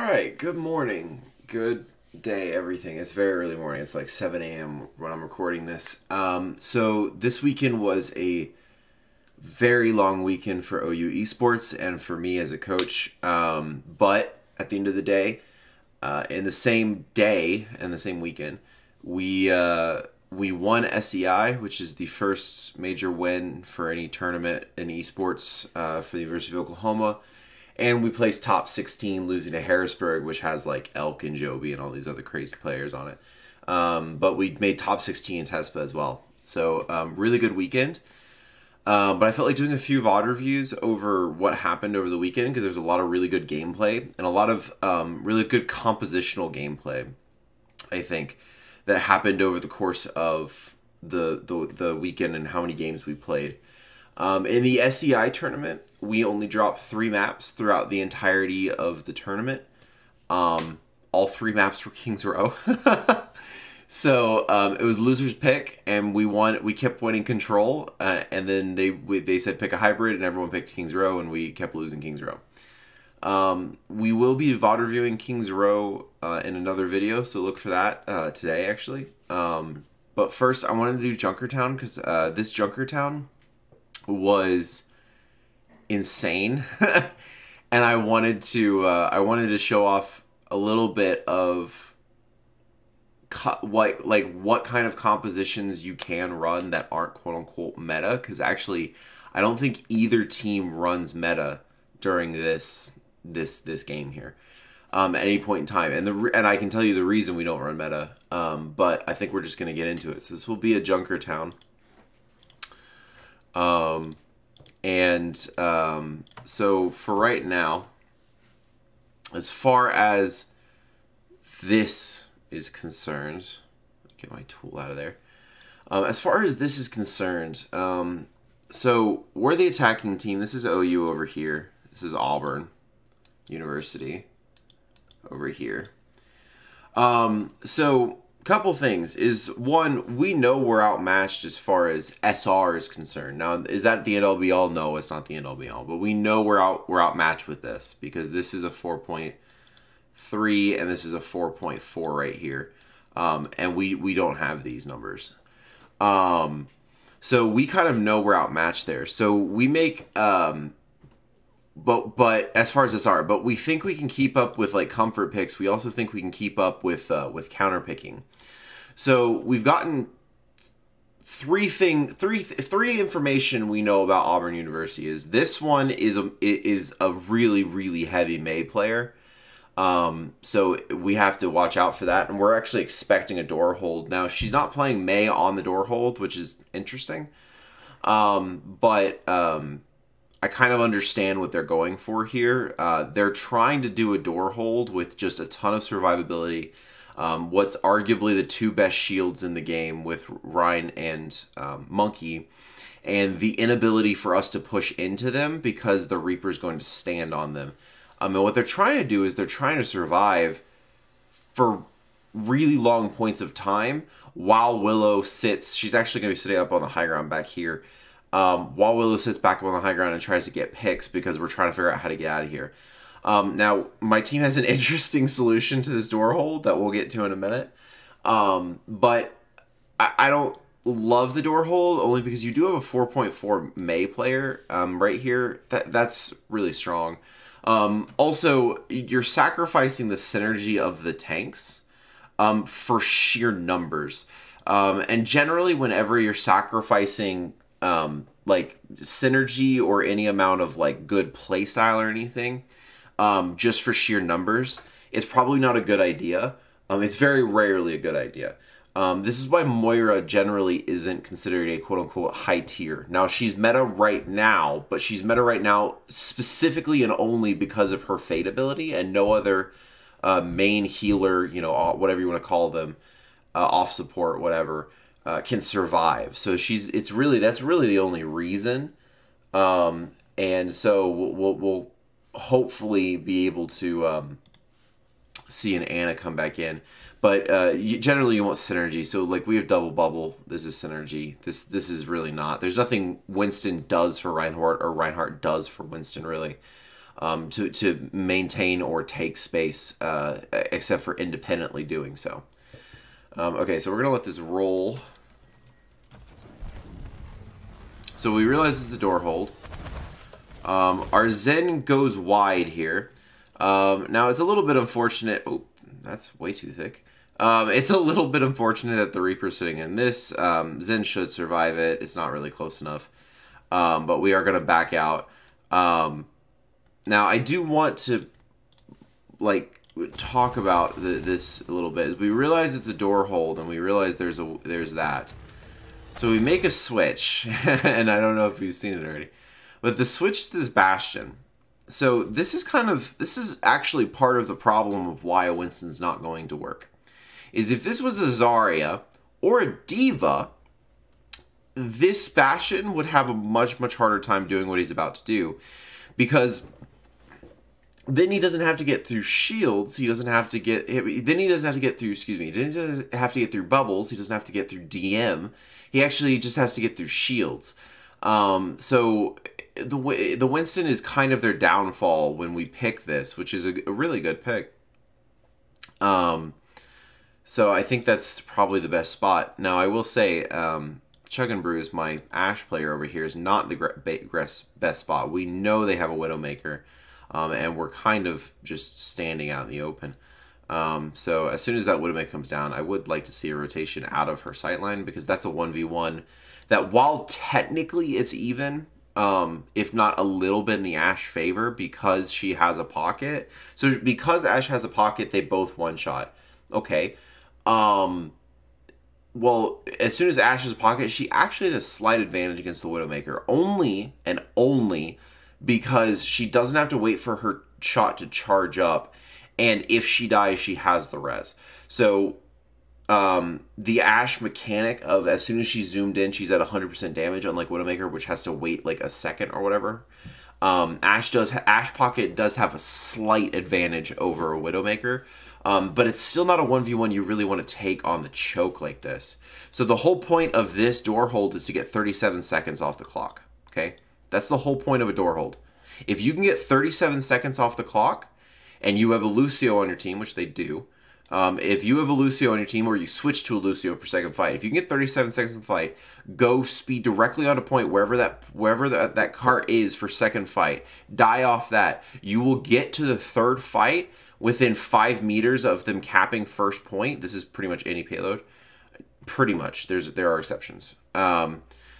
right, good morning, good day, everything. It's very early morning. It's like 7 a.m. when I'm recording this. So this weekend was a very long weekend for OU esports and for me as a coach. But at the end of the day, in the same day and the same weekend, we won SEI, which is the first major win for any tournament in esports for the University of Oklahoma. And we placed top 16, losing to Harrisburg, which has like Elk and Joby and all these other crazy players on it. But we made top 16 in TESPA as well. So really good weekend. But I felt like doing a few VOD reviews over what happened over the weekend because there's a lot of really good gameplay and a lot of really good compositional gameplay, I think, that happened over the course of the weekend and how many games we played. In the SEI tournament, we only dropped 3 maps throughout the entirety of the tournament. All 3 maps were Kings Row. So it was loser's pick, and we won. We kept winning control, and then they said pick a hybrid, and everyone picked Kings Row, and we kept losing Kings Row. We will be VOD reviewing Kings Row in another video, so look for that today, actually. But first, I wanted to do Junkertown because this Junkertown was insane, and I wanted to show off a little bit of what kind of compositions you can run that aren't quote unquote meta, because actually I don't think either team runs meta during this game here at any point in time, and I can tell you the reason we don't run meta, but I think we're just going to get into it. So this will be a Junkertown. So for right now, as far as this is concerned, get my tool out of there. As far as this is concerned, so we're the attacking team. This is OU over here. This is Auburn University over here. So couple things is, one, we know we're outmatched as far as SR is concerned. Now, is that the end all be all? No, it's not the end all be all, but we know we're outmatched with this because this is a 4.3 and this is a 4.4 right here, and we don't have these numbers. So we kind of know we're outmatched there. So we make but as far as SR, but we think we can keep up with like comfort picks. We also think we can keep up with counter picking. So we've gotten three information we know about Auburn University. Is this one is a really heavy May player. So we have to watch out for that, and we're actually expecting a door hold. Now she's not playing May on the door hold, which is interesting. I kind of understand what they're going for here. They're trying to do a door hold with just a ton of survivability. What's arguably the 2 best shields in the game with Ryan and Monkey, and the inability for us to push into them because the Reaper's going to stand on them. And what they're trying to do is they're trying to survive for really long points of time while Willow sits. She's actually going to be sitting up on the high ground back here. While Willow sits back up on the high ground and tries to get picks because we're trying to figure out how to get out of here. Now, my team has an interesting solution to this door hold that we'll get to in a minute. But I don't love the door hold only because you do have a 4.4 May player right here. That's really strong. Also, you're sacrificing the synergy of the tanks for sheer numbers. And generally, whenever you're sacrificing like synergy or any amount of like good play style or anything, just for sheer numbers, it's probably not a good idea. It's very rarely a good idea. This is why Moira generally isn't considered a quote-unquote high tier. Now, she's meta right now, but she's meta right now specifically and only because of her Fate ability, and no other main healer, you know, whatever you want to call them, off support, whatever, can survive. So that's really the only reason. And so we'll hopefully be able to see an Anna come back in. But generally you want synergy. So like we have double bubble. This is synergy. This is really not. There's nothing Winston does for Reinhardt or Reinhardt does for Winston really. to maintain or take space, except for independently doing so. Okay, so we're going to let this roll. So we realize it's a door hold. Our Zen goes wide here. Now, it's a little bit unfortunate. Oh, that's way too thick. It's a little bit unfortunate that the Reaper's sitting in this. Zen should survive it. It's not really close enough. But we are going to back out. Now, I do want to, like, talk about this a little bit. We realize it's a door hold, and we realize there's that. So we make a switch, and I don't know if you've seen it already. But the switch is this Bastion. So this is actually part of the problem of why a Winston's not going to work. Is if this was a Zarya or a Diva, this Bastion would have a much, much harder time doing what he's about to do. Because then he doesn't have to get through shields. He doesn't have to get... Then he doesn't have to get through... Excuse me. He doesn't have to get through bubbles. He doesn't have to get through DM. He actually just has to get through shields. So the Winston is kind of their downfall when we pick this, which is a really good pick. So I think that's probably the best spot. Now, I will say... Chug and Brews, my Ashe player over here, is not the best spot. We know they have a Widowmaker, and we're kind of just standing out in the open. So as soon as that Widowmaker comes down, I would like to see a rotation out of her sightline, because that's a 1v1 that, while technically it's even, if not a little bit in the Ashe favor, because she has a pocket. So because Ashe has a pocket, they both one-shot. Okay. Well, as soon as Ashe has a pocket, she actually has a slight advantage against the Widowmaker. Only and only because she doesn't have to wait for her shot to charge up. And if she dies, she has the res. So, the Ashe mechanic of as soon as she's zoomed in, she's at 100% damage, unlike Widowmaker, which has to wait like a second or whatever. Ashe pocket does have a slight advantage over a Widowmaker. But it's still not a 1v1 you really want to take on the choke like this. So the whole point of this door hold is to get 37 seconds off the clock. Okay? That's the whole point of a door hold. If you can get 37 seconds off the clock, and you have a Lucio on your team, which they do, if you have a Lucio on your team, or you switch to a Lucio for second fight, if you can get 37 seconds in the fight, go speed directly onto point wherever that cart is for second fight. Die off that. You will get to the third fight within 5 meters of them capping first point. This is pretty much any payload. Pretty much. There are exceptions.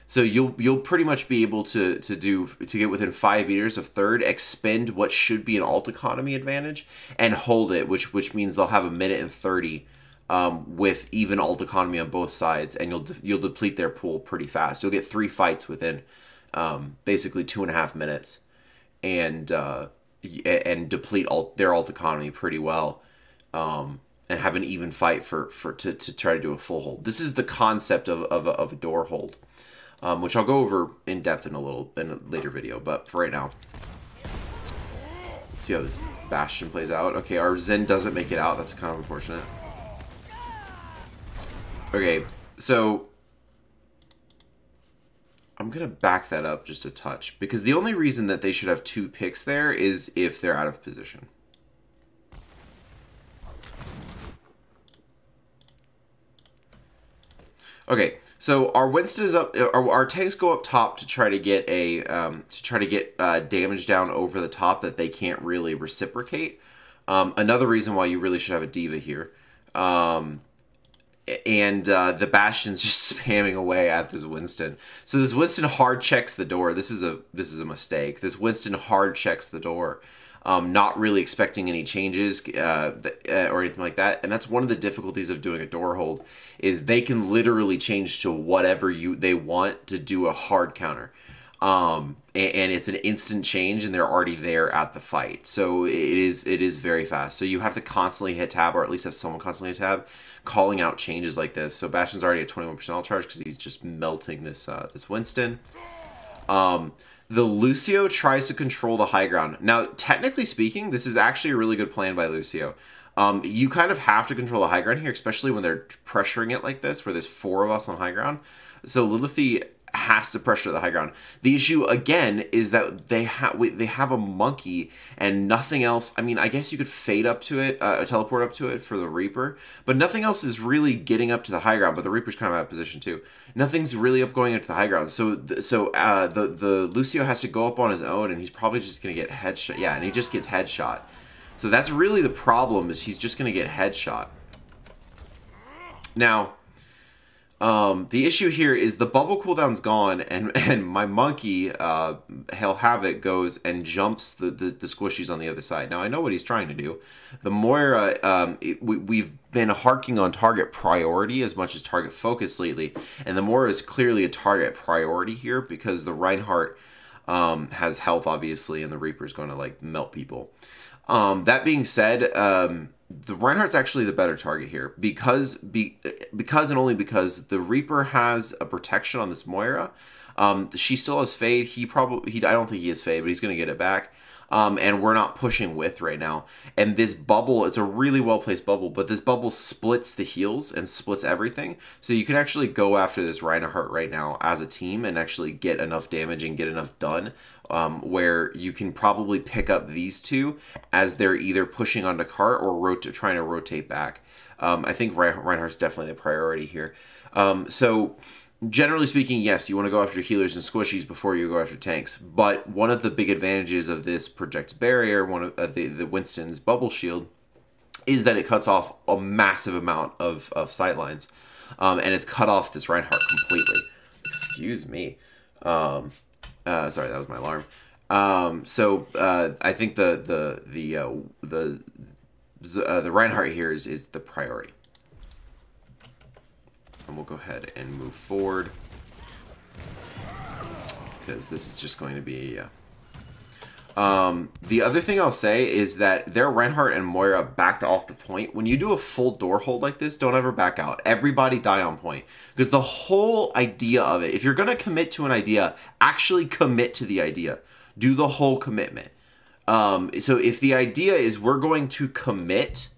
So you'll pretty much be able to get within 5 meters of third, expend what should be an alt economy advantage, and hold it, which means they'll have a minute and 30 with even alt economy on both sides, and you'll deplete their pool pretty fast. You'll get 3 fights within basically 2.5 minutes, and deplete their alt economy pretty well, and have an even fight to try to do a full hold. This is the concept of a door hold, which I'll go over in depth in a later video. But for right now, let's see how this Bastion plays out. Okay, our Zen doesn't make it out. That's kind of unfortunate. Okay, so I'm going to back that up just a touch, because the only reason that they should have 2 picks there is if they're out of position. Okay, so our Winston is up. Our tanks go up top to try to get damage down over the top that they can't really reciprocate. Another reason why you really should have a Diva here. And the Bastion's just spamming away at this Winston. So this Winston hard checks the door. This is a mistake. This Winston hard checks the door, not really expecting any changes or anything like that. And that's one of the difficulties of doing a door hold, is they can literally change to whatever they want to do a hard counter. And it's an instant change, and they're already there at the fight. So it is very fast. So you have to constantly hit tab, or at least have someone constantly hit tab, calling out changes like this. So Bastion's already at 21% all charge because he's just melting this Winston. The Lucio tries to control the high ground. Now, technically speaking, this is actually a really good plan by Lucio. You kind of have to control the high ground here, especially when they're pressuring it like this, where there's 4 of us on high ground. So Lilithy has to pressure the high ground. The issue again is that they have a monkey and nothing else. I mean, I guess you could fade up to it, teleport up to it for the Reaper, but nothing else is really getting up to the high ground. But the Reaper's kind of out of position too. Nothing's really going up to the high ground. So the Lucio has to go up on his own, and he's probably just gonna get headshot. Yeah, and he just gets headshot. So that's really the problem, is he's just gonna get headshot. Now, the issue here is the bubble cooldown's gone, and my monkey, Hail Havoc, goes and jumps the squishies on the other side. Now, I know what he's trying to do. The Moira, we've been harking on target priority as much as target focus lately, and the Moira is clearly a target priority here because the Reinhardt has health, obviously, and the Reaper's going to, like, melt people. That being said, the Reinhardt's actually the better target here because and only because the Reaper has a protection on this Moira. She still has Fade. I don't think he has Fade, but he's going to get it back. And we're not pushing with right now. And this bubble, it's a really well-placed bubble, but this bubble splits the heals and splits everything. So you can actually go after this Reinhardt right now as a team and actually get enough damage and get enough done, where you can probably pick up these two as they're either pushing onto cart or trying to rotate back. I think Reinhardt's definitely the priority here. So generally speaking, yes, you want to go after healers and squishies before you go after tanks. But one of the big advantages of this project barrier, one of the Winston's bubble shield, is that it cuts off a massive amount of sight lines, and it's cut off this Reinhardt completely. Excuse me. Sorry, that was my alarm. I think the Reinhardt here is the priority. And we'll go ahead and move forward because this is just going to be the other thing I'll say is that their Reinhardt and Moira backed off the point. When you do a full door hold like this, don't ever back out. Everybody die on point, because the whole idea of it, if you're going to commit to an idea, actually commit to the idea. Do the whole commitment. So if the idea is we're going to commit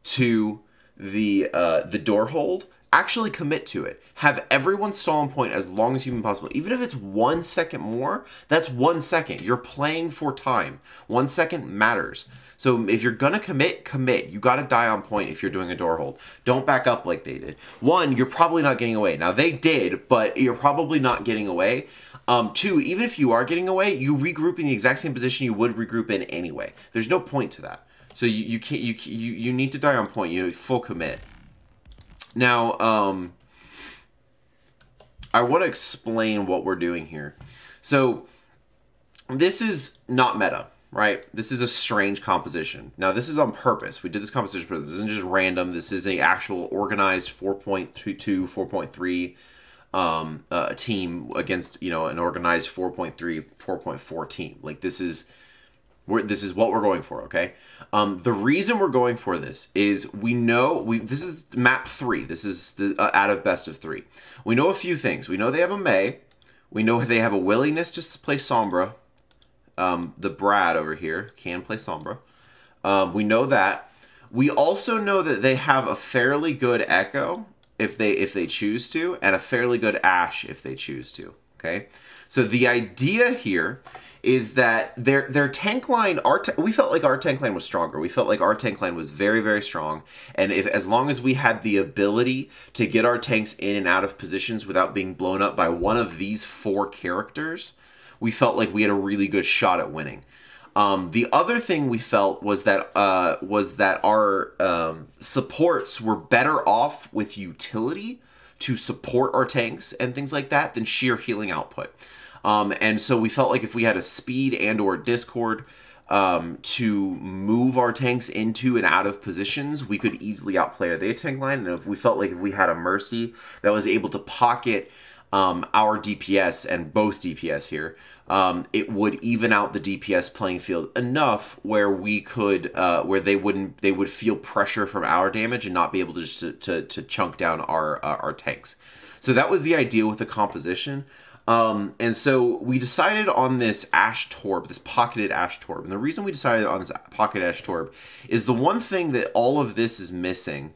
to the door hold, actually commit to it. Have everyone stall on point as long as humanly possible. Even if it's 1 second more, that's 1 second. You're playing for time. 1 second matters. So if you're gonna commit. You gotta die on point if you're doing a door hold. Don't back up like they did. One, you're probably not getting away. Now they did, but you're probably not getting away. Two, even if you are getting away, you regroup in the exact same position you would regroup in anyway. There's no point to that. So you can't. You need to die on point. You full commit. Now, I want to explain what we're doing here. So, this is not meta, right? This is a strange composition. Now, this is on purpose. We did this composition for this. This isn't just random. This is an actual organized 4.22, 4.3 team against, you know, an organized 4.3, 4.4 team. Like, this is what we're going for, okay? The reason we're going for this is this is map 3. This is the out of best of 3. We know a few things. We know they have a Mei. We know they have a willingness to play Sombra. The Brad over here can play Sombra. We know that. We also know that they have a fairly good Echo if they choose to, and a fairly good Ashe if they choose to, okay? So the idea here is that their tank line, we felt like our tank line was stronger. We felt like our tank line was very, very strong. And as long as we had the ability to get our tanks in and out of positions without being blown up by one of these 4 characters, we felt like we had a really good shot at winning. The other thing we felt was that our supports were better off with utility to support our tanks and things like that than sheer healing output. And so we felt like if we had a speed and or discord to move our tanks into and out of positions, we could easily outplay their tank line. And if we felt like if we had a Mercy that was able to pocket our DPS and both DPS here, it would even out the DPS playing field enough where we could, where they would feel pressure from our damage and not be able to just to chunk down our tanks. So that was the idea with the composition. And so we decided on this Ashe Torb, this pocketed Ashe Torb. And the reason we decided on this pocketed Ashe Torb is the one thing that all of this is missing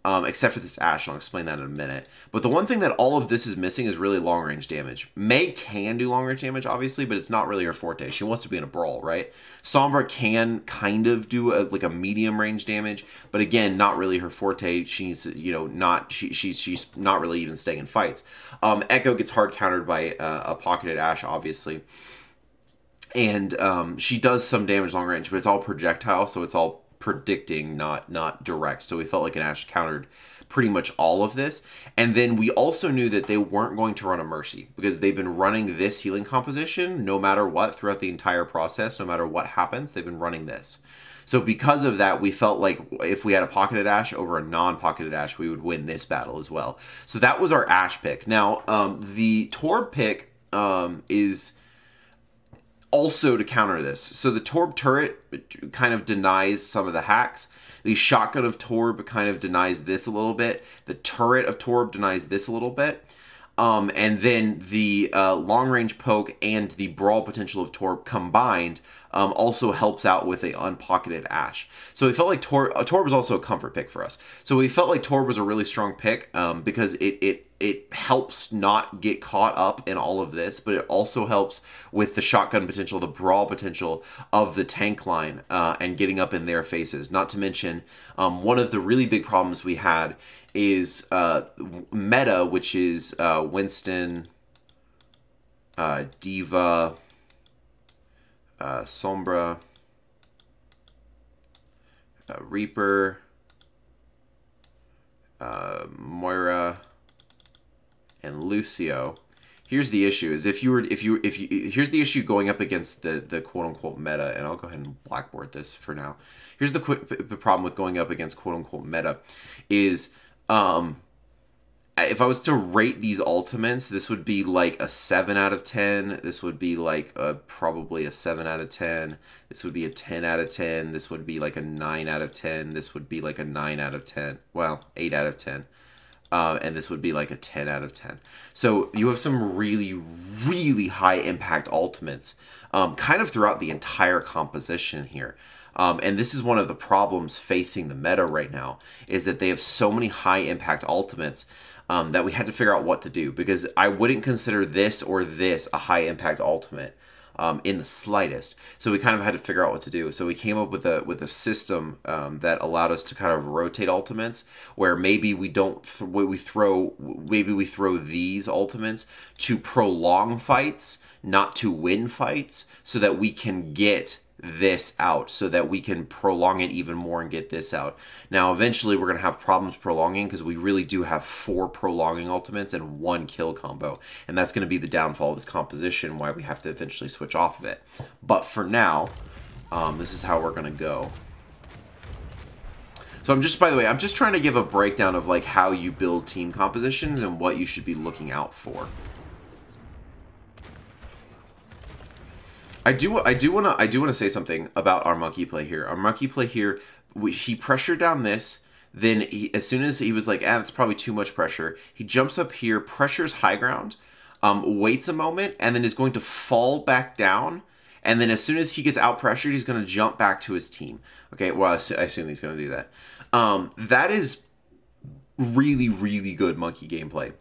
except for this Ashe, and I'll explain that in a minute. But the one thing that all of this is missing is really long-range damage. Mei can do long-range damage, obviously, but it's not really her forte. She wants to be in a brawl, right? Sombra can kind of do like a medium-range damage, but again, not really her forte. She's, you know, not she's not really even staying in fights. Echo gets hard countered by a pocketed Ashe, obviously. And she does some damage long range, but it's all projectile, so it's all predicting, not direct. So we felt like an Ashe countered pretty much all of this. And then we also knew that they weren't going to run a Mercy, because they've been running this healing composition no matter what throughout the entire process. No matter what happens, they've been running this. So because of that, we felt like if we had a pocketed Ashe over a non-pocketed Ashe, we would win this battle as well. So that was our Ashe pick. Now, the Torb pick is also to counter this. So the Torb turret kind of denies some of the hacks. The shotgun of Torb kind of denies this a little bit. The turret of Torb denies this a little bit. And then the long-range poke and the brawl potential of Torb combined also helps out with a unpocketed Ashe. So we felt like Torb was also a comfort pick for us. So we felt like Torb was a really strong pick because it helps not get caught up in all of this, but it also helps with the shotgun potential, the brawl potential of the tank line and getting up in their faces. Not to mention, one of the really big problems we had is meta, which is Winston, D.Va, Sombra, Reaper, Moira, and Lucio. Here's the issue: is if you here's the issue going up against the quote unquote meta, and I'll go ahead and blackboard this for now. Here's the problem with going up against quote unquote meta is if I was to rate these ultimates, this would be like a 7 out of 10. This would be like probably a 7 out of 10. This would be a 10 out of 10. This would be like a 9 out of 10. This would be like a 9 out of 10. Well, 8 out of 10. And this would be like a 10 out of 10. So you have some really, really high impact ultimates kind of throughout the entire composition here. And this is one of the problems facing the meta right now, is that they have so many high impact ultimates that we had to figure out what to do, because I wouldn't consider this or this a high impact ultimate in the slightest. So we kind of had to figure out what to do. So we came up with a system that allowed us to kind of rotate ultimates, where maybe we don't we throw these ultimates to prolong fights, not to win fights, so that we can get this out, so that we can prolong it even more and get this out. Now eventually we're going to have problems prolonging, because we really do have 4 prolonging ultimates and 1 kill combo, and that's going to be the downfall of this composition, why we have to eventually switch off of it. But for now, this is how we're going to go. So I'm just, by the way, I'm just trying to give a breakdown of like how you build team compositions and what you should be looking out for. I do want to say something about our monkey play here. Our monkey play here, he pressured down this. Then as soon as he was like, that's probably too much pressure, he jumps up here, pressures high ground, waits a moment, and then is going to fall back down. And then as soon as he gets out pressured, he's going to jump back to his team. Okay, well, I assume he's going to do that. That is really, really good monkey gameplay,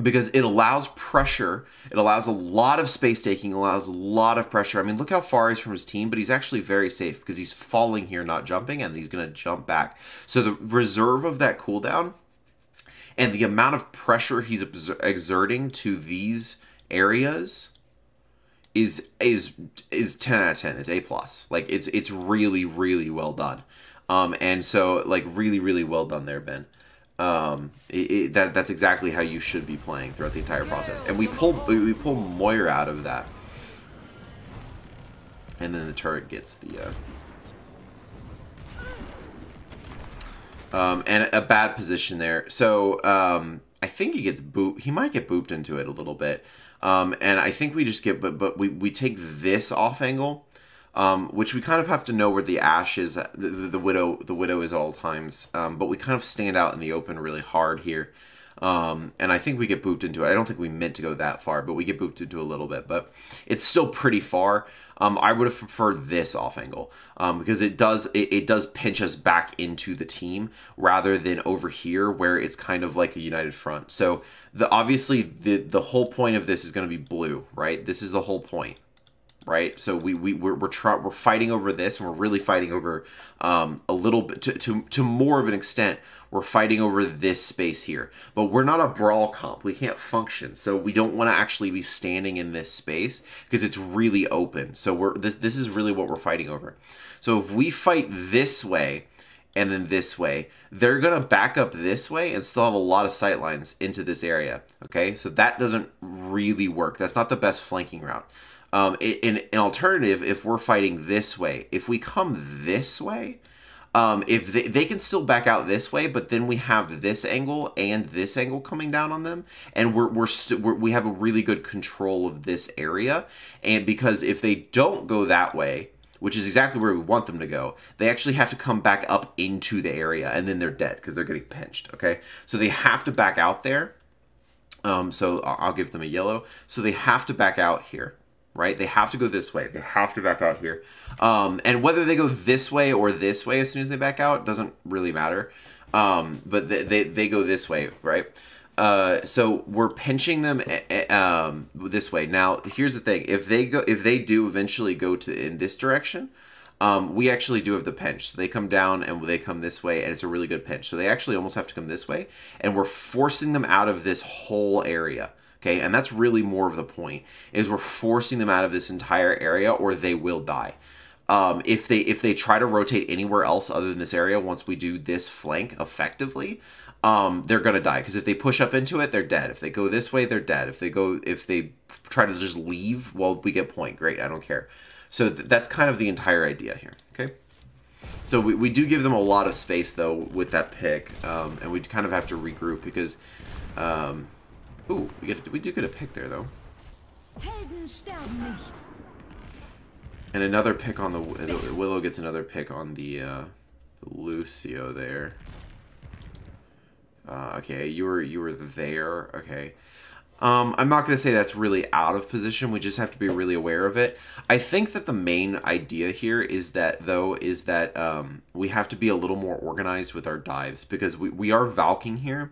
because it allows pressure, it allows a lot of space taking, allows a lot of pressure. I mean, look how far he's from his team, but he's actually very safe because he's falling here, not jumping, and he's going to jump back. So the reserve of that cooldown and the amount of pressure he's exerting to these areas is 10 out of 10. It's A+. Like, it's really, really well done. And so, like, really, really well done there, Ben. That's exactly how you should be playing throughout the entire process. And we pull Moira out of that, and then the turret gets the and a bad position there. So I think he gets booped. He might get booped into it a little bit, and I think we just get but we take this off angle. Which we kind of have to know where the Ashe is, the widow is at all times, but we kind of stand out in the open really hard here. And I think we get booped into it. I don't think we meant to go that far, but we get booped into a little bit. But it's still pretty far. I would have preferred this off angle because it does pinch us back into the team rather than over here where it's kind of like a united front. So obviously the whole point of this is going to be blue, right? This is the whole point. Right, so we're fighting over this, and we're really fighting over a little bit to more of an extent. We're fighting over this space here, but we're not a brawl comp. We can't function, so we don't want to actually be standing in this space because it's really open. So this is really what we're fighting over. So if we fight this way and then this way, they're gonna back up this way and still have a lot of sight lines into this area. Okay, so that doesn't really work. That's not the best flanking route. In an alternative, if we're fighting this way, if we come this way, if they can still back out this way, but then we have this angle and this angle coming down on them, and we have a really good control of this area. And because if they don't go that way, which is exactly where we want them to go, they actually have to come back up into the area, and then they're dead because they're getting pinched. Okay, so they have to back out there. So I'll give them a yellow. So they have to back out here. Right? They have to go this way. They have to back out here. And whether they go this way or this way as soon as they back out doesn't really matter. But they go this way, right? So we're pinching them this way. Now, here's the thing. If they do eventually go in this direction, we actually do have the pinch. So they come down and they come this way, and it's a really good pinch. So they actually almost have to come this way, and we're forcing them out of this whole area. Okay, and that's really more of the point, is we're forcing them out of this entire area or they will die. If they try to rotate anywhere else other than this area, once we do this flank effectively, they're gonna die. Because if they push up into it, they're dead. If they go this way, they're dead. If they try to just leave, well, we get point. Great, I don't care. So that's kind of the entire idea here. Okay. So we do give them a lot of space though with that pick, and we kind of have to regroup because. Ooh, we do get a pick there, though. And another pick on the Willow gets another pick on the Lucio there. Okay, you were there. Okay. I'm not going to say that's really out of position. We just have to be really aware of it. I think that the main idea here is that we have to be a little more organized with our dives because we are valking here.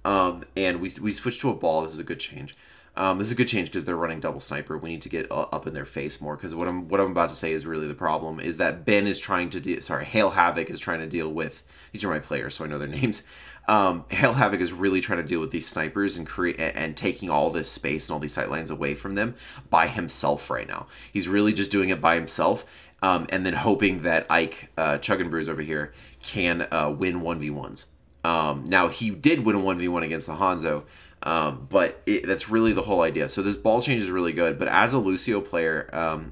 And we switched to a ball. This is a good change. This is a good change because they're running double sniper. We need to get up in their face more because what I'm about to say is really the problem is that Ben is trying to Hail Havoc is trying to deal with, these are my players so I know their names. Hail Havoc is really trying to deal with these snipers and taking all this space and all these sight lines away from them by himself right now. He's really just doing it by himself and then hoping that Ike Chug and Bruise over here can win 1v1s. Now, he did win a 1v1 against the Hanzo, but that's really the whole idea. So this ball change is really good, but as a Lucio player,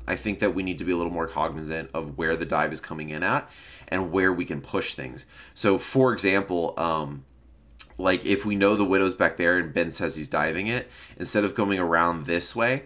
I think that we need to be a little more cognizant of where the dive is coming in at and where we can push things. So, for example, like if we know the Widow's back there and Ben says he's diving it, instead of going around this way,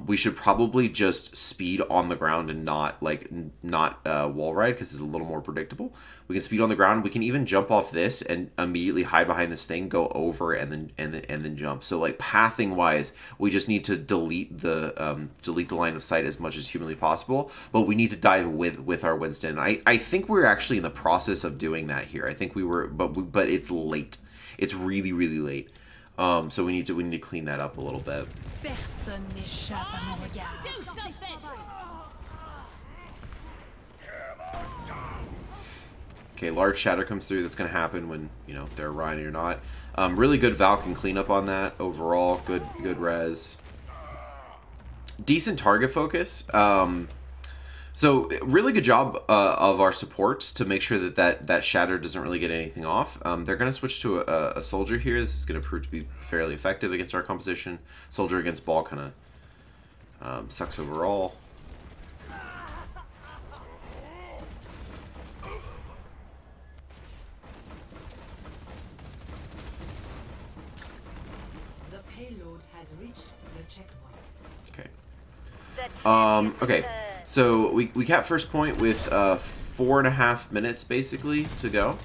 we should probably just speed on the ground and not wall ride because it's a little more predictable. We can speed on the ground. We can even jump off this and immediately hide behind this thing, go over, and then jump. So like pathing wise, we just need to delete the line of sight as much as humanly possible. But we need to dive with our Winston. I think we're actually in the process of doing that here. I think we were, but it's late. It's really late. So we need to clean that up a little bit. Do something! Okay, large shatter comes through. That's going to happen when, you know, they're riding or not. Really good Valk and cleanup on that overall. Good res. Decent target focus. So really good job of our supports to make sure that shatter doesn't really get anything off. They're going to switch to a soldier here. This is going to prove to be fairly effective against our composition. Soldier against ball kind of sucks overall. The payload has reached the checkpoint. Okay. Okay. So we cap first point with 4.5 minutes basically to go.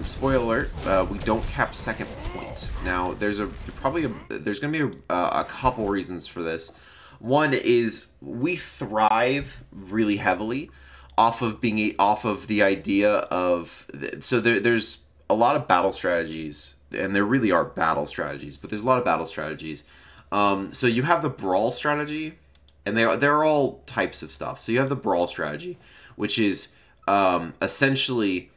Spoiler alert, we don't cap second point. fight. Now, there's there's going to be a couple reasons for this. One is we thrive really heavily off of the idea of, so there's a lot of battle strategies, and there really are battle strategies, but there's a lot of battle strategies. So you have the brawl strategy, and they're all types of stuff. So you have the brawl strategy, which is essentially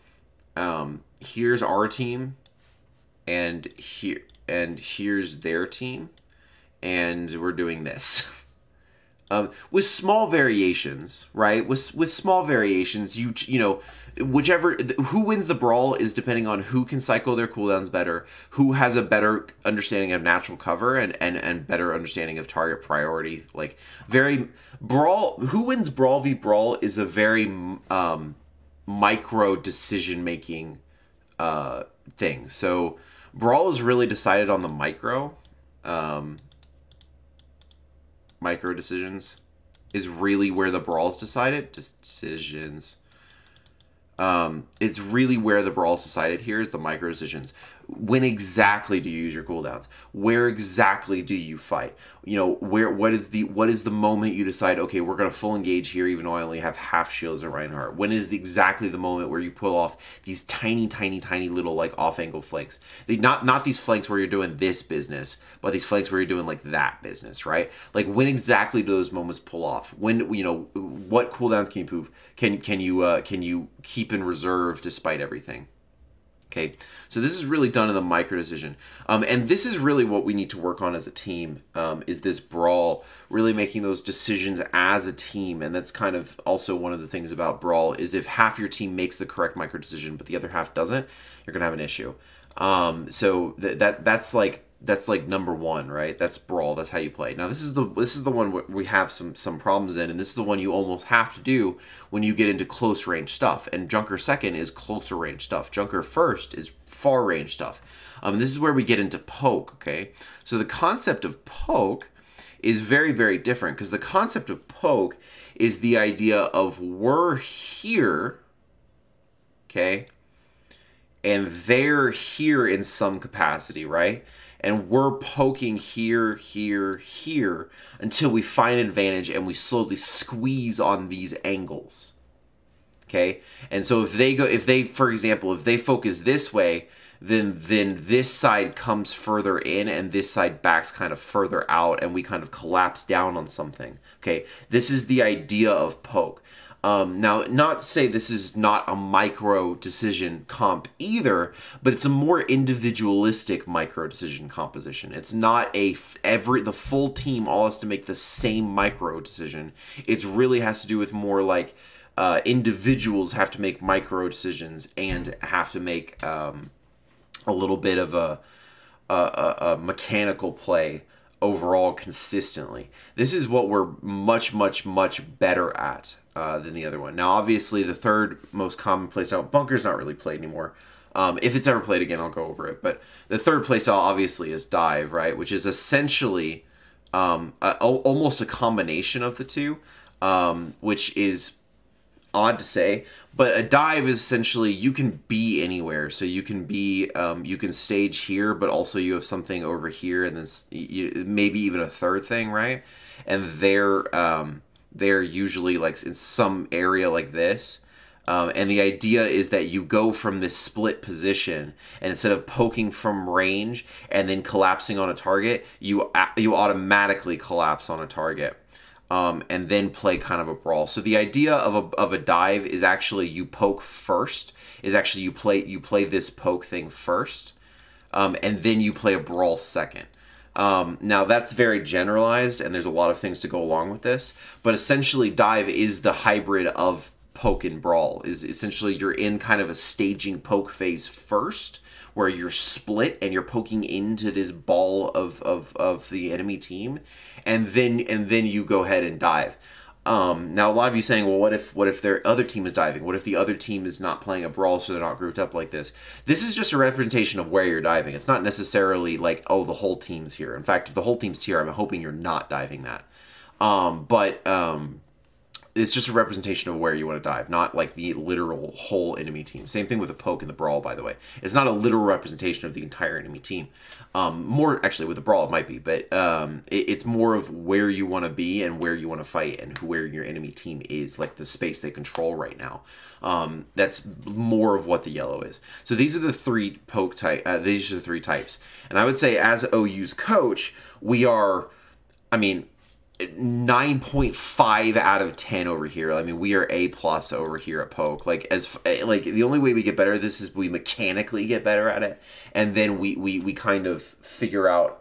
here's our team, and here's their team, and we're doing this. With small variations, right? With small variations, you know, who wins the brawl is depending on who can cycle their cooldowns better, who has a better understanding of natural cover and better understanding of target priority. Like who wins brawl v brawl is a very micro decision making thing. So brawl is really decided on the micro. Micro decisions is really where the brawl is decided. Decisions. It's really where the brawl is decided. Here's the micro decisions. When exactly do you use your cooldowns? Where exactly do you fight? You know, what is the moment you decide, okay, we're gonna full engage here even though I only have half shields and Reinhardt? When is exactly the moment where you pull off these tiny little like off-angle flanks? Not these flanks where you're doing this business, but these flanks where you're doing like that business, right? Like when exactly do those moments pull off? When, you know, what cooldowns can you prove? Can you keep in reserve despite everything? Okay, so this is really done in the micro decision, and this is really what we need to work on as a team, is this brawl, really making those decisions as a team. And that's kind of also one of the things about brawl, is if half your team makes the correct micro decision but the other half doesn't, you're gonna have an issue. So that's like number one, right? That's brawl. That's how you play. Now this is the one where we have some problems in, and this is the one you almost have to do when you get into close range stuff. And Junker second is closer range stuff. Junker first is far range stuff. This is where we get into poke. Okay, so the concept of poke is very, very different, because the concept of poke is the idea of we're here, okay, and they're here in some capacity, right? And we're poking here, here, here until we find an advantage and we slowly squeeze on these angles. Okay? And so if they for example, if they focus this way, then this side comes further in and this side backs kind of further out, and we kind of collapse down on something. Okay? This is the idea of poke. Now, not to say this is not a micro decision comp either, but it's a more individualistic micro decision composition. It's not the full team all has to make the same micro decision. It really has to do with more like individuals have to make micro decisions and have to make a little bit of a mechanical play overall consistently. This is what we're much better at than the other one. Now, obviously, the third most common playstyle, Bunker's not really played anymore. If it's ever played again, I'll go over it. But the third playstyle, obviously, is Dive, right? Which is essentially almost a combination of the two, which is odd to say, but a dive is essentially you can be anywhere. So you can be you can stage here, but also you have something over here, and then maybe even a third thing, right? And they're usually like in some area like this. And the idea is that you go from this split position, and instead of poking from range and then collapsing on a target, you automatically collapse on a target. And then play kind of a brawl. So the idea of a dive is actually you poke first. Is actually you play this poke thing first, and then you play a brawl second. Now that's very generalized, and there's a lot of things to go along with this. But essentially, dive is the hybrid of poke and brawl. Is essentially you're in kind of a staging poke phase first, where you're split and you're poking into this ball of the enemy team, and then you go ahead and dive. Now a lot of you saying, well, what if their other team is diving? What if the other team is not playing a brawl, so they're not grouped up like this? This is just a representation of where you're diving. It's not necessarily like, oh, the whole team's here. In fact, if the whole team's here, I'm hoping you're not diving that. it's just a representation of where you want to dive, not like the literal whole enemy team. Same thing with the poke and the brawl, by the way. It's not a literal representation of the entire enemy team. More actually with the brawl it might be, but it's more of where you want to be and where you want to fight and where your enemy team is, like the space they control right now. That's more of what the yellow is. So these are the three poke type. These are the three types, and I would say as OU's coach, we are, I mean, 9.5 out of 10 over here. I mean, we are A+ over here at poke. Like the only way we get better at this is we mechanically get better at it, and then we kind of figure out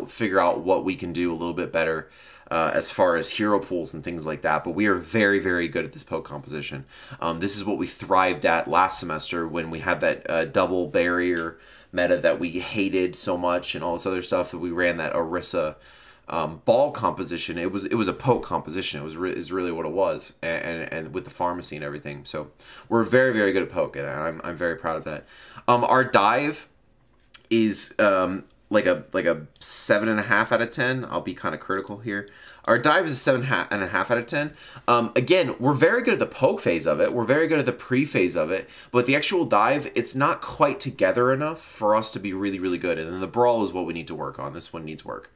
figure out what we can do a little bit better as far as hero pools and things like that. But we are very, very good at this poke composition. This is what we thrived at last semester when we had that double barrier meta that we hated so much and all this other stuff, that we ran that Orisa ball composition. It was a poke composition. Is really what it was, and with the pharmacy and everything. So we're very, very good at poke, and I'm very proud of that. Our dive is like a 7.5 out of 10. I'll be kind of critical here. Our dive is a 7.5 out of 10. Again, we're very good at the poke phase of it. We're very good at the pre-phase of it, but the actual dive, it's not quite together enough for us to be really, really good. And then the brawl is what we need to work on. This one needs work.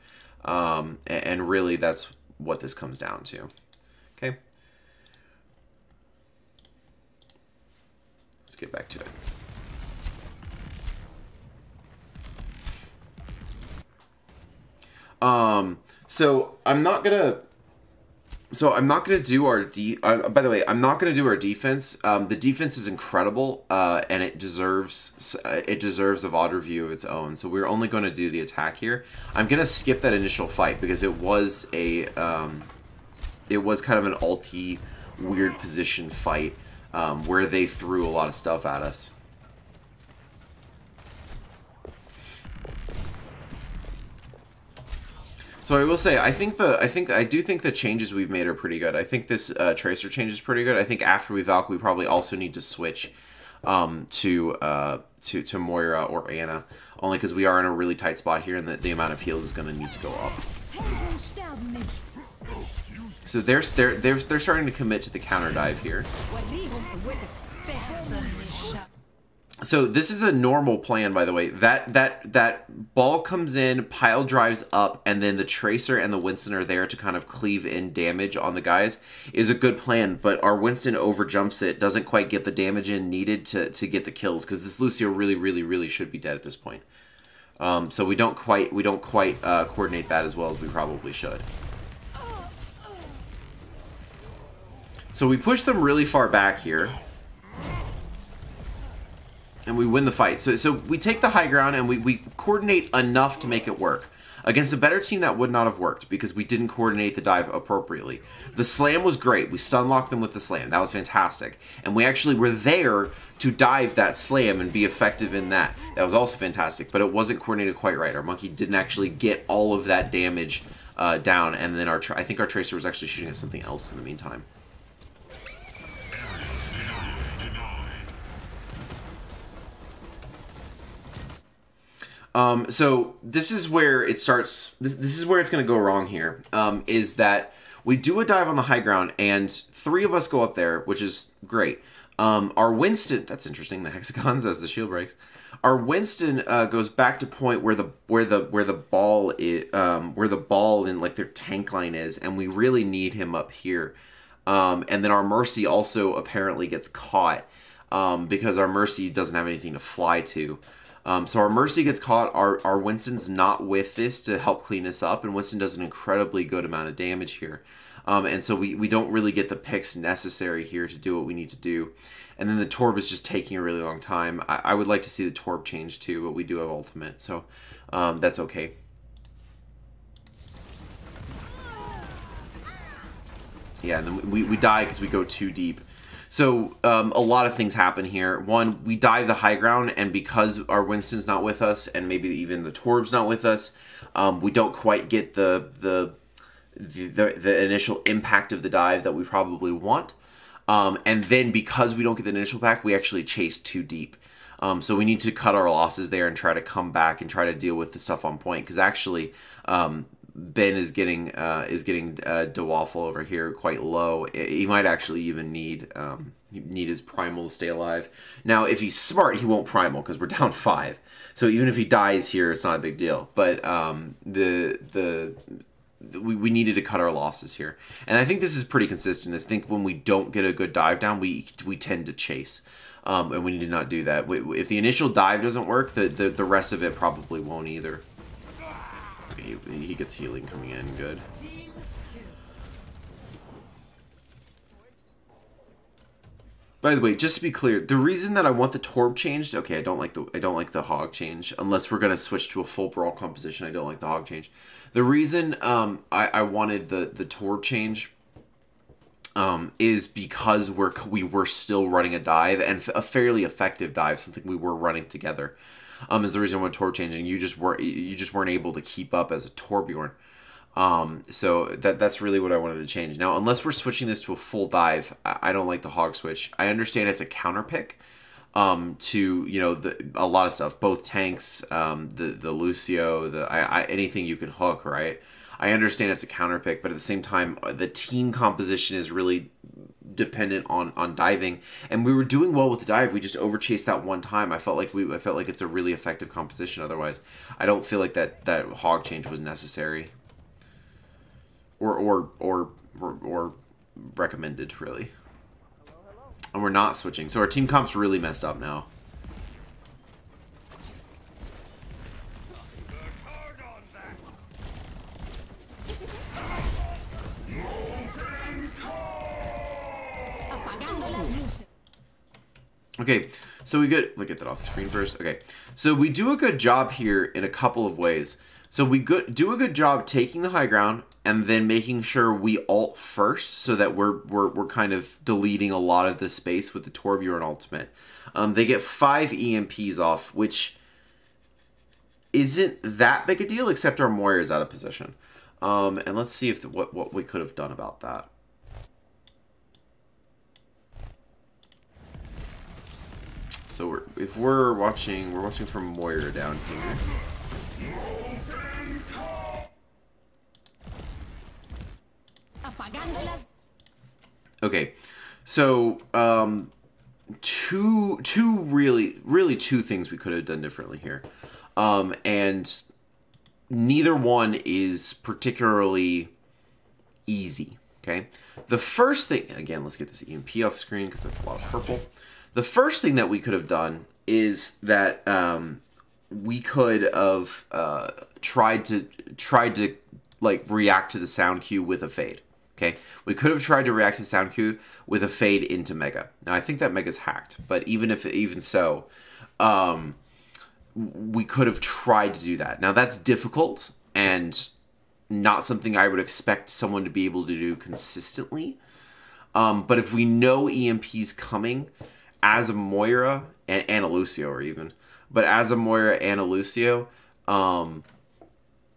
And really that's what this comes down to. Okay. Let's get back to it. So I'm not gonna do our by the way, I'm not gonna do our defense. The defense is incredible, and it deserves a VOD review of its own. So we're only going to do the attack here. I'm gonna skip that initial fight because it was a it was kind of an ulti weird position fight where they threw a lot of stuff at us. So I will say, I do think the changes we've made are pretty good. I think this Tracer change is pretty good. I think after we Valk, we probably also need to switch to Moira or Anna, only because we are in a really tight spot here, and the amount of heals is going to need to go up. So they're starting to commit to the counter dive here. So this is a normal plan, by the way. That ball comes in, pile drives up, and then the Tracer and the Winston are there to kind of cleave in damage on the guys, is a good plan. But our Winston overjumps it, doesn't quite get the damage in needed to get the kills, because this Lucio really should be dead at this point. So we don't quite coordinate that as well as we probably should. So we push them really far back here. And we win the fight. So we take the high ground and we coordinate enough to make it work. Against a better team, that would not have worked because we didn't coordinate the dive appropriately. The slam was great. We stun-locked them with the slam. That was fantastic. And we actually were there to dive that slam and be effective in that. That was also fantastic, but it wasn't coordinated quite right. Our monkey didn't actually get all of that damage down, and then I think our Tracer was actually shooting at something else in the meantime. So this is where it starts. This is where it's going to go wrong here. Is that we do a dive on the high ground and 3 of us go up there, which is great. Our Winston, that's interesting. The hexagons as the shield breaks. Our Winston goes back to point where the ball is, where the ball in like their tank line is, and we really need him up here. And then our Mercy also apparently gets caught because our Mercy doesn't have anything to fly to. So our Mercy gets caught, our Winston's not with this to help clean this up, and Winston does an incredibly good amount of damage here. And so we don't really get the picks necessary here to do what we need to do. And then the Torb is just taking a really long time. I would like to see the Torb change too, but we do have ultimate, so that's okay. Yeah, and then we die because we go too deep. So a lot of things happen here. One, we dive the high ground, and because our Winston's not with us, and maybe even the Torb's not with us, we don't quite get the initial impact of the dive that we probably want. And then because we don't get the initial pack, we actually chase too deep. So we need to cut our losses there and try to come back and try to deal with the stuff on point. Because actually, Ben is getting DeWaffle over here quite low. He might actually even need his primal to stay alive. Now, if he's smart, he won't primal because we're down 5. So even if he dies here, it's not a big deal. But we needed to cut our losses here, and I think this is pretty consistent. I think when we don't get a good dive down, we tend to chase, and we need to not do that. If the initial dive doesn't work, the rest of it probably won't either. He gets healing coming in, good. By the way, just to be clear, the reason that I want the Torb changed, okay, I don't like the Hog change unless we're gonna switch to a full brawl composition. I don't like the Hog change. The reason I wanted the Torb change is because we were still running a dive, and a fairly effective dive, something we were running together. Is the reason I want Torb changing. You just weren't able to keep up as a Torbjorn. So that's really what I wanted to change. Now, unless we're switching this to a full dive, I don't like the Hog switch. I understand it's a counter pick to, you know, a lot of stuff, both tanks, the Lucio, anything you can hook, right? I understand it's a counter pick, but at the same time, the team composition is really dependent on diving, and we were doing well with the dive. We just overchased that one time. I felt like it's a really effective composition. Otherwise, I don't feel like that Hog change was necessary or recommended, really. And we're not switching, so our team comp's really messed up now. Okay, so we get, look at that off the screen first. Okay, so we do a good job here in a couple of ways. So we do a good job taking the high ground and then making sure we ult first, so that we're kind of deleting a lot of the space with the Torbjorn ultimate. They get 5 EMPs off, which isn't that big a deal, except our Moira's out of position. And let's see if what we could have done about that. So we're watching from Moira down here. Okay, so really two things we could have done differently here, and neither one is particularly easy. Okay, the first thing, again, let's get this EMP off the screen because that's a lot of purple. The first thing that we could have done is that we could have tried to like react to the sound cue with a fade. Okay, we could have tried to react to the sound cue with a fade into Mega. Now I think that Mega's hacked, but even so, we could have tried to do that. Now that's difficult and not something I would expect someone to be able to do consistently. But if we know EMP's coming as a Moira and a Lucio, or even, but as a Moira and a Lucio,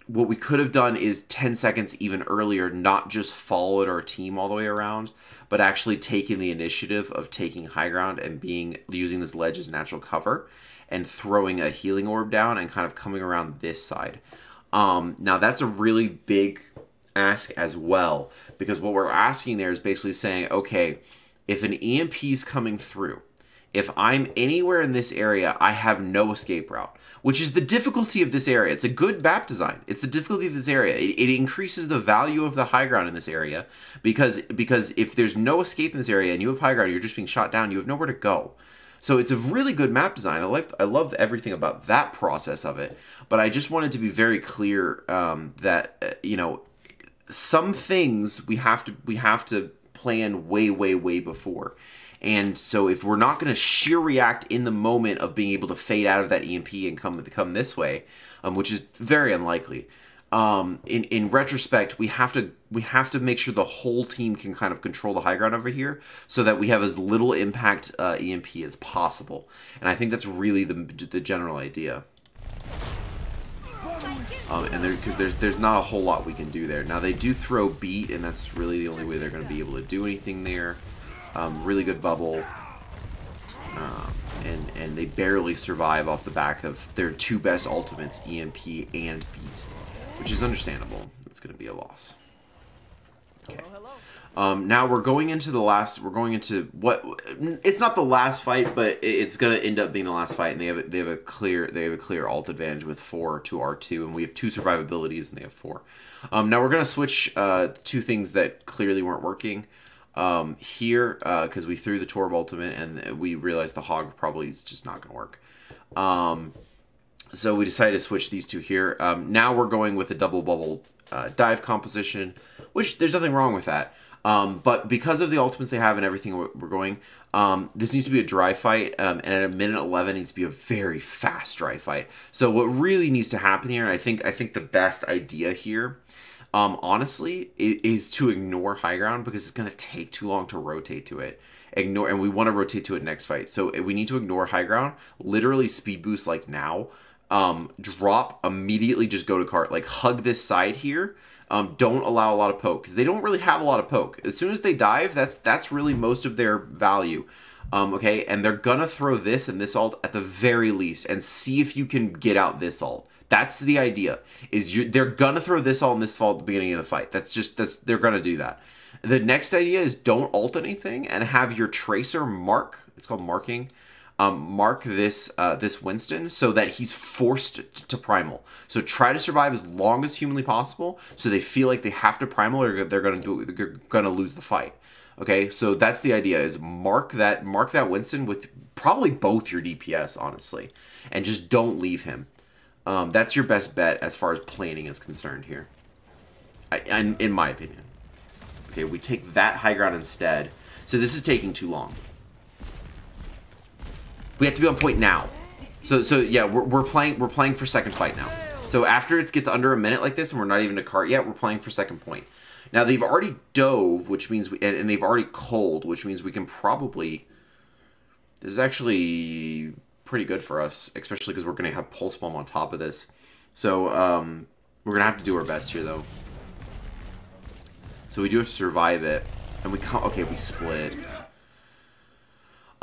what we could have done is 10 seconds even earlier, not just followed our team all the way around, but actually taking the initiative of taking high ground and using this ledge as natural cover and throwing a healing orb down and kind of coming around this side. Now that's a really big ask as well, because what we're asking there is basically saying, okay, if an EMP is coming through, if I'm anywhere in this area, I have no escape route, which is the difficulty of this area. It's a good map design. It's the difficulty of this area. It increases the value of the high ground in this area because if there's no escape in this area and you have high ground, you're just being shot down, you have nowhere to go. So it's a really good map design. I love everything about that process of it, but I just wanted to be very clear that you know, some things we have to plan way before. And so if we're not going to sheer react in the moment of being able to fade out of that EMP and come this way, which is very unlikely, in retrospect, we have to make sure the whole team can kind of control the high ground over here so that we have as little impact EMP as possible. And I think that's really the general idea. And because there's not a whole lot we can do there. Now they do throw beat, and that's really the only way they're going to be able to do anything there. Really good bubble, and they barely survive off the back of their two best ultimates, EMP and beat, which is understandable. it's going to be a loss. Okay. Now we're going into the last. We're going into what? It's not the last fight, but it's going to end up being the last fight. And they have a clear alt advantage with 4 to R2, and we have 2 survivabilities, and they have 4. Now we're going to switch 2 things that clearly weren't working here because we threw the Torb ultimate, and we realized the Hog probably is just not going to work. So we decided to switch these 2 here. Now we're going with a double bubble dive composition, which there's nothing wrong with that. But because of the ultimates they have and everything we're going, this needs to be a dry fight, and at a minute 11 needs to be a very fast dry fight. So what really needs to happen here, and I think the best idea here, honestly, is to ignore high ground because it's going to take too long to rotate to it. And we want to rotate to it next fight. So we need to ignore high ground, literally speed boost like now, drop, immediately just go to cart, like hug this side here. Don't allow a lot of poke because they don't really have a lot of poke. As soon as they dive, that's really most of their value. Okay, and they're gonna throw this and this ult at the very least and see if you can get out this ult. That's the idea. They're gonna throw this ult and this ult at the beginning of the fight. They're gonna do that. The next idea is don't ult anything and have your tracer mark. It's called marking. Mark this this Winston so that he's forced to primal. So try to survive as long as humanly possible so they feel like they have to primal or they're gonna lose the fight. Okay, so that's the idea, is mark that Winston with probably both your DPS, honestly, and just don't leave him. That's your best bet as far as planning is concerned here, in my opinion. Okay, we take that high ground instead. So this is taking too long. We have to be on point now. So yeah, we're playing for second fight now. So after it gets under a minute like this and we're not even to cart yet, we're playing for second point. Now they've already dove, which means and they've already cold, which means we can probably. This is actually pretty good for us, especially because we're gonna have pulse bomb on top of this. So we're gonna have to do our best here though. So we do have to survive it, and we come. Okay, we split.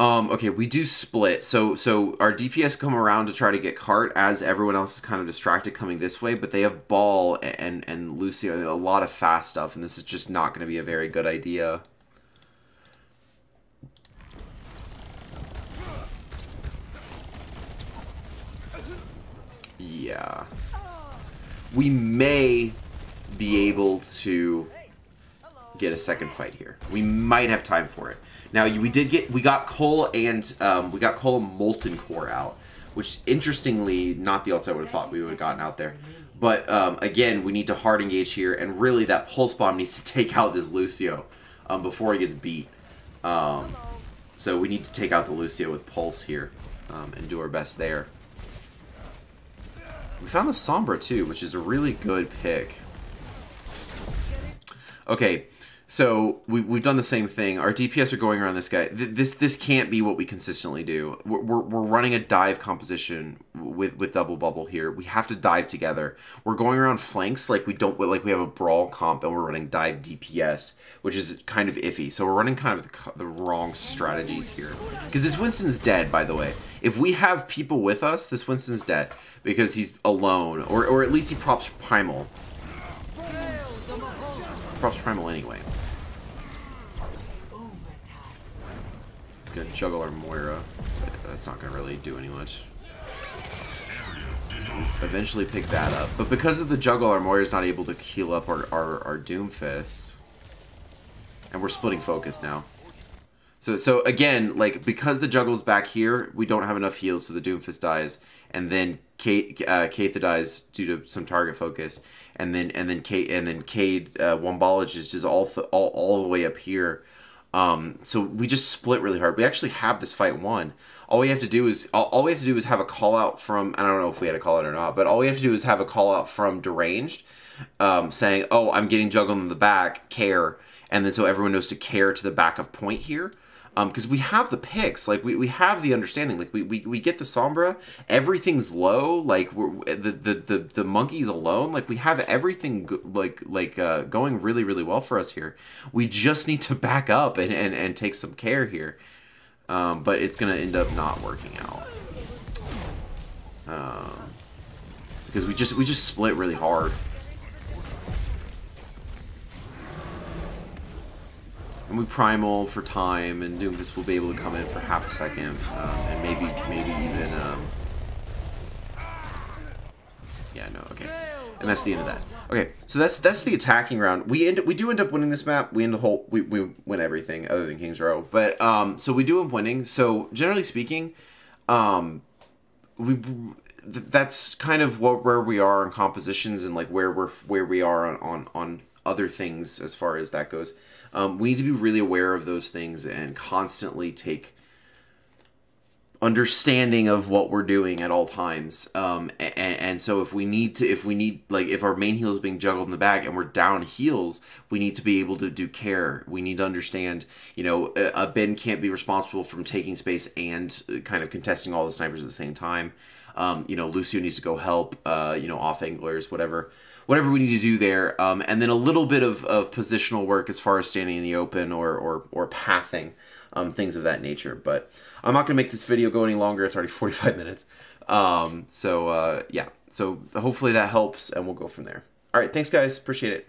Okay, we do split. So our DPS come around to try to get cart as everyone else is kind of distracted coming this way, but they have Ball and Lucio and a lot of fast stuff, and this is just not going to be a very good idea. Yeah. We may be able to get a second fight here. We might have time for it. Now we got Cole and Molten Core out, which interestingly not the ults I would have thought we would have gotten out there. But again, we need to hard engage here, and really that pulse bomb needs to take out this Lucio before he gets beat. So we need to take out the Lucio with pulse here and do our best there. We found the Sombra too, which is a really good pick. Okay. So we've done the same thing. Our DPS are going around this guy. This can't be what we consistently do. We're running a dive composition with double bubble here. We have to dive together. We're going around flanks like we have a brawl comp and we're running dive DPS, which is kind of iffy. So we're running kind of the wrong strategies here. Because this Winston's dead, by the way. If we have people with us, this Winston's dead because he's alone, or at least he props primal. Props primal anyway. It's gonna juggle our Moira, but that's not gonna really do any much. Eventually pick that up, but because of the juggle, our Moira's not able to heal up our Doomfist, and we're splitting focus now. So again, like because the juggle's back here, we don't have enough heals, so the Doomfist dies, and then Keitha dies due to some target focus, and then Cade Wombolage is just all the way up here. So we just split really hard. We actually have this fight won. All we have to do is have a call out from, I don't know if we had a call out or not, but all we have to do is have a call out from Deranged, saying, "Oh, I'm getting juggled in the back, care," and then so everyone knows to care to the back of point here. Because we have the picks, like we have the understanding, like we get the Sombra, everything's low, like the monkey's alone, like we have everything going really well for us here. We just need to back up and take some care here, but it's gonna end up not working out because we just split really hard. And we primal for time, and Doomfist will be able to come in for half a second, and maybe even, yeah, no, okay. And that's the end of that. Okay, so that's the attacking round. We do end up winning this map. We win everything other than King's Row. But so we do end up winning. So generally speaking, that's kind of where we are on compositions and like where we are on other things as far as that goes. We need to be really aware of those things and constantly take understanding of what we're doing at all times. And so if our main heal is being juggled in the back and we're down heals, we need to be able to do care. We need to understand, you know, a Ben can't be responsible from taking space and kind of contesting all the snipers at the same time. You know, Lucio needs to go help, you know, off anglers, whatever we need to do there. And then a little bit of positional work as far as standing in the open or pathing, things of that nature. But I'm not going to make this video go any longer. It's already 45 minutes. Yeah, so hopefully that helps, and we'll go from there. All right, thanks, guys. Appreciate it.